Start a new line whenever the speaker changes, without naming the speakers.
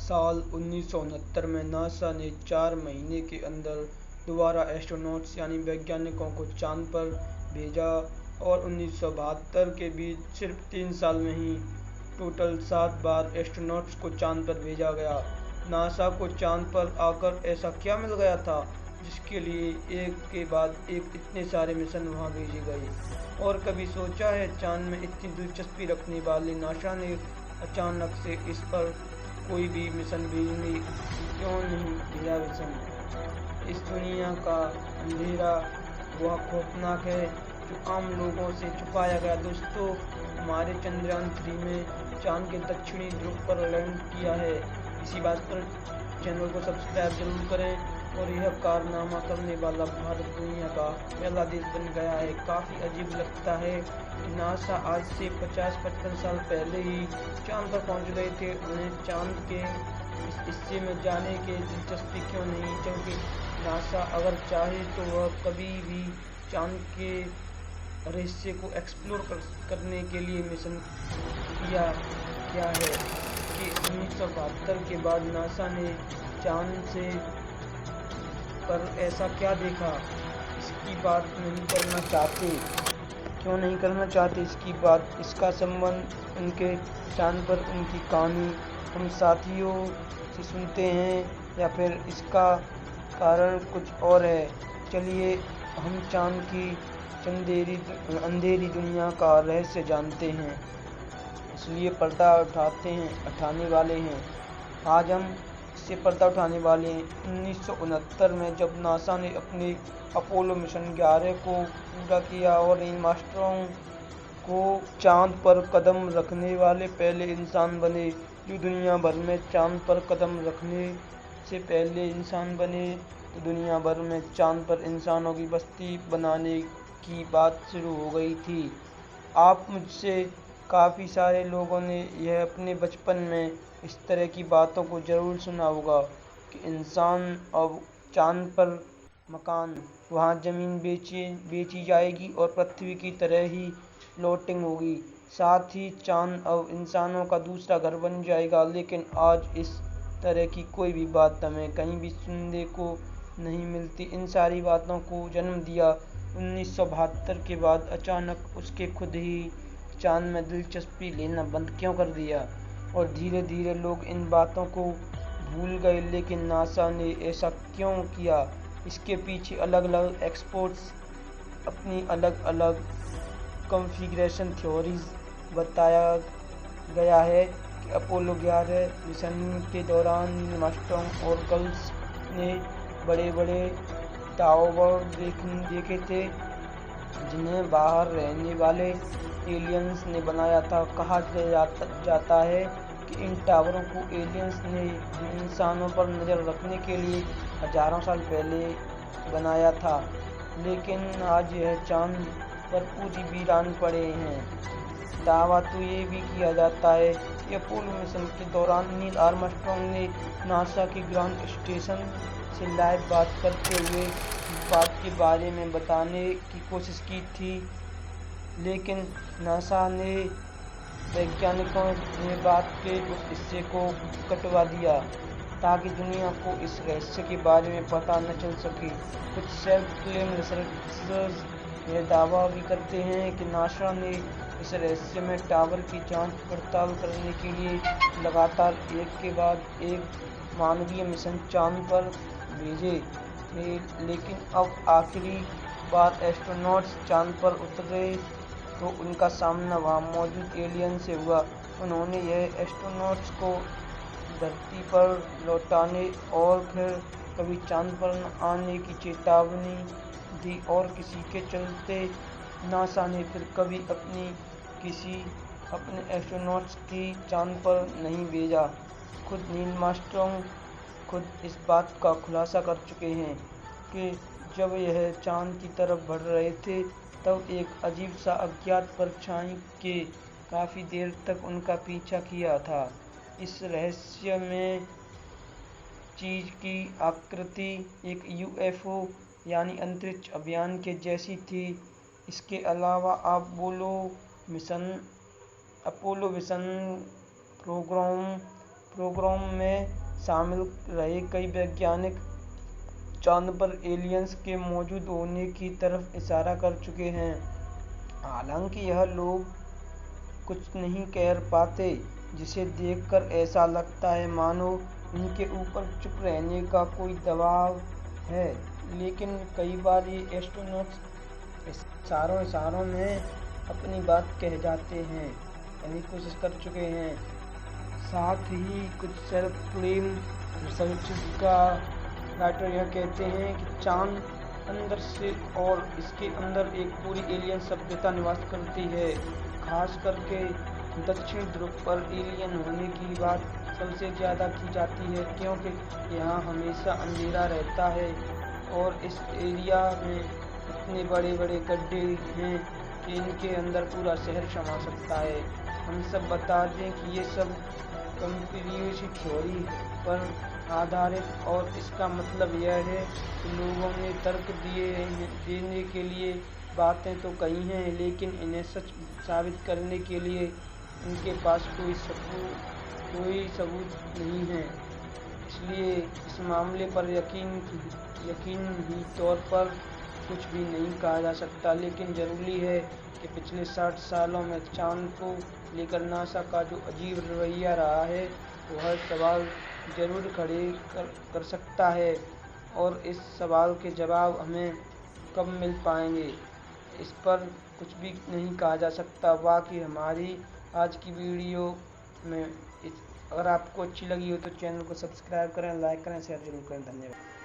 साल 1969 में नासा ने 4 महीने के अंदर दोबारा एस्ट्रोनॉट्स यानी वैज्ञानिकों को चांद पर भेजा और 1972 के बीच सिर्फ 3 साल में ही टोटल 7 बार एस्ट्रोनॉट्स को चांद पर भेजा गया। नासा को चांद पर आकर ऐसा क्या मिल गया था जिसके लिए एक के बाद एक इतने सारे मिशन वहां भेजे गए? और कभी सोचा है चांद में इतनी दिलचस्पी रखने वाले नासा ने अचानक से इस पर कोई भी मिशन भेजने क्यों नहीं भेजा? मिशन इस दुनिया का अंधेरा वह खौफनाक है जो आम लोगों से छुपाया गया। दोस्तों, हमारे चंद्रयान 3 में चांद के दक्षिणी ध्रुव पर लैंड किया है। इसी बात पर चैनल को सब्सक्राइब जरूर करें। और यह कारनामा करने वाला भारत दुनिया का पहला देश बन गया है। काफ़ी अजीब लगता है कि नासा आज से 50-55 साल पहले ही चांद पर पहुंच गए थे। उन्हें चांद के इस हिस्से में जाने की दिलचस्पी क्यों नहीं? क्योंकि नासा अगर चाहे तो वह कभी भी चांद के रहस्य को एक्सप्लोर करने के लिए मिशन किया क्या है कि 1972 के बाद नासा ने चांद से पर ऐसा क्या देखा? इसकी बात नहीं करना चाहते। क्यों नहीं करना चाहते इसकी बात? इसका संबंध उनके चांद पर उनकी कहानी हम साथियों से सुनते हैं या फिर इसका कारण कुछ और है? चलिए हम चांद की अंधेरी दुनिया का रहस्य जानते हैं। इसलिए पर्दा उठाने वाले हैं। आज हम इससे पर्दा उठाने वाले हैं। 1969 में जब नासा ने अपने अपोलो मिशन 11 को पूरा किया और नील आर्मस्ट्रांग को चांद पर कदम रखने वाले पहले इंसान बने, जो दुनिया भर में चांद पर कदम रखने से पहले इंसान बने, तो दुनिया भर में चांद पर इंसानों की बस्ती बनाने की बात शुरू हो गई थी। आप मुझसे काफ़ी सारे लोगों ने यह अपने बचपन में इस तरह की बातों को ज़रूर सुना होगा कि इंसान अब चांद पर मकान, वहाँ ज़मीन बेची जाएगी और पृथ्वी की तरह ही फ्लोटिंग होगी। साथ ही चांद अब इंसानों का दूसरा घर बन जाएगा। लेकिन आज इस तरह की कोई भी बात हमें कहीं भी सुनने को नहीं मिलती। इन सारी बातों को जन्म दिया 1972 के बाद अचानक उसके खुद ही चांद में दिलचस्पी लेना बंद क्यों कर दिया? और धीरे धीरे लोग इन बातों को भूल गए। लेकिन नासा ने ऐसा क्यों किया? इसके पीछे अलग अलग एक्सपर्ट्स अपनी अलग अलग कॉन्फ़िगरेशन थ्योरीज बताया गया है कि अपोलो 11 मिशन के दौरान नील आर्मस्ट्रांग और गर्ल्स ने बड़े बड़े टावर देखे थे जिन्हें बाहर रहने वाले एलियंस ने बनाया था। कहा जाता है कि इन टावरों को एलियंस ने इंसानों पर नज़र रखने के लिए हजारों साल पहले बनाया था। लेकिन आज यह चांद पर पूरी वीरान पड़े हैं। दावा तो ये भी किया जाता है कि अपोलो मिशन के दौरान नील आर्मस्ट्रांग ने नासा के ग्राउंड स्टेशन से लाइव बात करते हुए इस बात के बारे में बताने की कोशिश की थी। लेकिन नासा ने वैज्ञानिकों ने बात के उस हिस्से को कटवा दिया ताकि दुनिया को इस रहस्य के बारे में पता न चल सके। कुछ सेल्फ क्लेम रिसर्चर्स यह दावा भी करते हैं कि नासा ने इस रहस्य में टावर की जांच पड़ताल करने के लिए लगातार एक के बाद एक मानवीय मिशन चांद पर भेजे थे। लेकिन अब आखिरी बार एस्ट्रोनॉट्स चांद पर उतरे तो उनका सामना वहां मौजूद एलियन से हुआ। उन्होंने यह एस्ट्रोनॉट्स को धरती पर लौटाने और फिर कभी चांद पर न आने की चेतावनी दी और किसी के चलते नासा ने फिर कभी अपने एस्ट्रोनॉट्स की चांद पर नहीं भेजा। खुद नील आर्मस्ट्रांग खुद इस बात का खुलासा कर चुके हैं कि जब यह चांद की तरफ बढ़ रहे थे तब एक अजीब सा अज्ञात परछाई के काफ़ी देर तक उनका पीछा किया था। इस रहस्य में चीज़ की आकृति एक यूएफओ यानी अंतरिक्ष अभियान के जैसी थी। इसके अलावा अपोलो मिशन प्रोग्राम में शामिल रहे कई वैज्ञानिक चांद पर एलियंस के मौजूद होने की तरफ इशारा कर चुके हैं। हालांकि यह लोग कुछ नहीं कह पाते, जिसे देखकर ऐसा लगता है मानो इनके ऊपर चुप रहने का कोई दबाव है। लेकिन कई बार ये एस्ट्रोनॉट्स इशारों में अपनी बात कह जाते हैं, यानी कोशिश कर चुके हैं। साथ ही कुछ सेल्फ क्लेम रिसर्चर्स का राइटर यह कहते हैं कि चांद अंदर से और इसके अंदर एक पूरी एलियन सभ्यता निवास करती है। खास करके दक्षिण ध्रुव पर एलियन होने की बात सबसे ज़्यादा की जाती है, क्योंकि यहाँ हमेशा अंधेरा रहता है और इस एरिया में इतने बड़े बड़े गड्ढे हैं कि इनके अंदर पूरा शहर समा सकता है। हम सब बता दें कि ये सब कंस्पिरेसी थ्योरी पर आधारित, और इसका मतलब यह है कि लोगों ने तर्क देने के लिए बातें तो कही हैं, लेकिन इन्हें सच साबित करने के लिए इनके पास कोई सबूत नहीं है। इसलिए इस मामले पर यकीनी तौर पर कुछ भी नहीं कहा जा सकता। लेकिन ज़रूरी है कि पिछले 60 सालों में चांद को लेकर नासा का जो अजीब रवैया रहा है, वो हर सवाल जरूर खड़े कर सकता है, और इस सवाल के जवाब हमें कब मिल पाएंगे, इस पर कुछ भी नहीं कहा जा सकता। बाकी हमारी आज की वीडियो में अगर आपको अच्छी लगी हो तो चैनल को सब्सक्राइब करें, लाइक करें, शेयर जरूर करें। धन्यवाद।